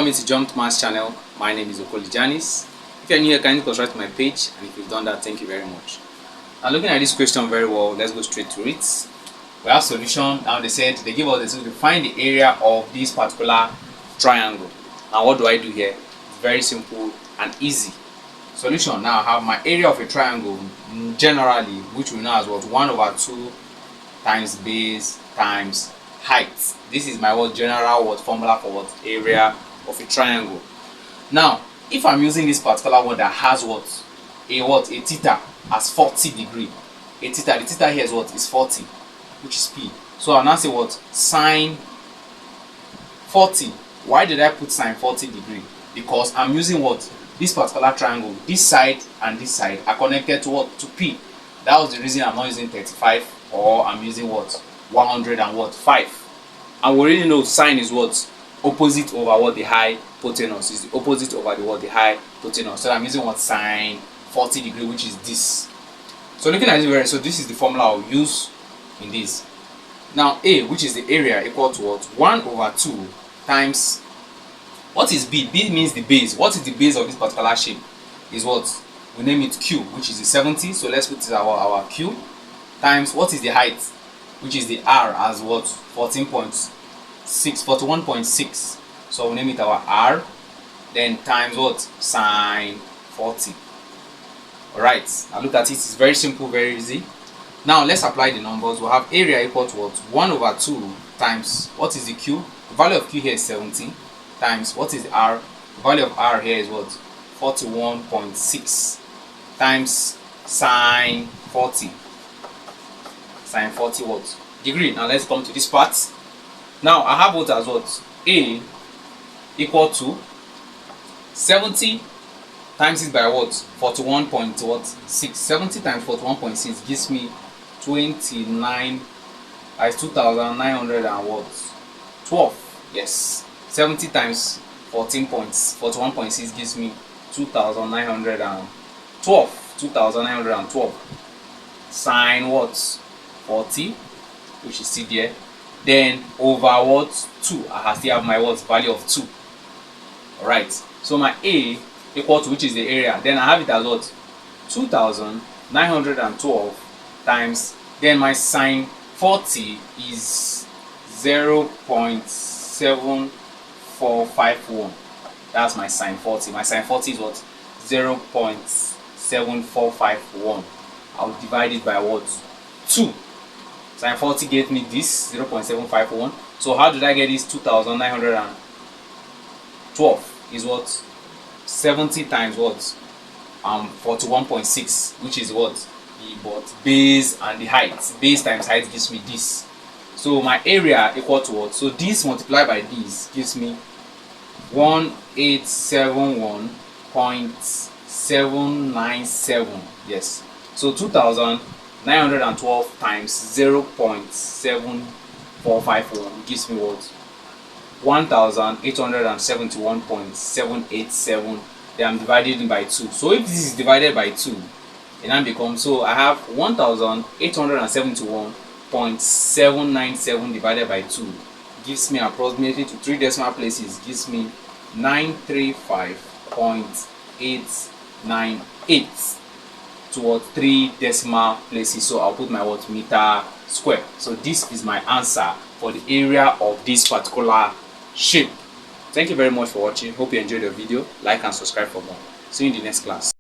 Welcome to Jump Maths channel. My name is JANIS. If you're new here, kindly subscribe to my page, and if you've done that, thank you very much. Now, looking at this question very well, let's go straight to it. We have solution. Now they give us the to find the area of this particular triangle. Now what do I do here? It's very simple and easy. Solution. Now I have my area of a triangle generally, which we know as what 1/2 times base times height. This is my general formula for area of a triangle. Now, if I'm using this particular one that has a theta as 40 degree, the theta here is 40, which is P. So I'll now say sine 40. Why did I put sine 40 degree? Because I'm using this particular triangle, this side and this side are connected to P. That was the reason I'm not using 35, or I'm using 105. And we already know sine is opposite over the hypotenuse. Is the opposite over the hypotenuse. So I'm using sine 40 degree, which is this. So looking at it, so this is the formula I'll use in this. Now A, which is the area, equal to 1/2 times, what is B? B means the base. What is the base of this particular shape? Is we name it Q, which is the 70. So let's put it our Q, times what is the height, which is the R, as 41.6. So we'll name it our R, then times sine 40. Alright, now look at it. It's very simple, very easy. Now let's apply the numbers. We'll have area equal to 1/2 times what is the Q? The value of Q here is 70, times what is the R? The value of R here is 41.6, times sine 40. Sine 40 degree. Now let's come to this part. Now I have as A equal to 70 times it by 41.6. 70 times 41.6 gives me 29, is 2,912. Yes, 70 times 41.6 gives me 2,912. 2,912 sine 40, which is still there, then over 2. I still have my value of 2. Alright, so my A equal to, which is the area, then I have it as 2,912 times, then my sine 40 is 0.7451. That's my sine 40. My sine 40 is 0.7451. I'll divide it by 2. Sine 40 gave me this 0.751. So how did I get this? 2,912 is 70 times 41.6, which is the base and the height. Base times height gives me this. So my area equal to so this multiplied by this gives me 1871.797. Yes. So 2,912 times 0.7451 gives me 1,871.787. Then I'm divided by 2. So if this is divided by 2, it now becomes, so I have 1,871.797 divided by 2 gives me approximately, to 3 decimal places, gives me 935.898 towards 3 decimal places. So I'll put my meter square. So this is my answer for the area of this particular shape. Thank you very much for watching. Hope you enjoyed the video. Like and subscribe for more. See you in the next class.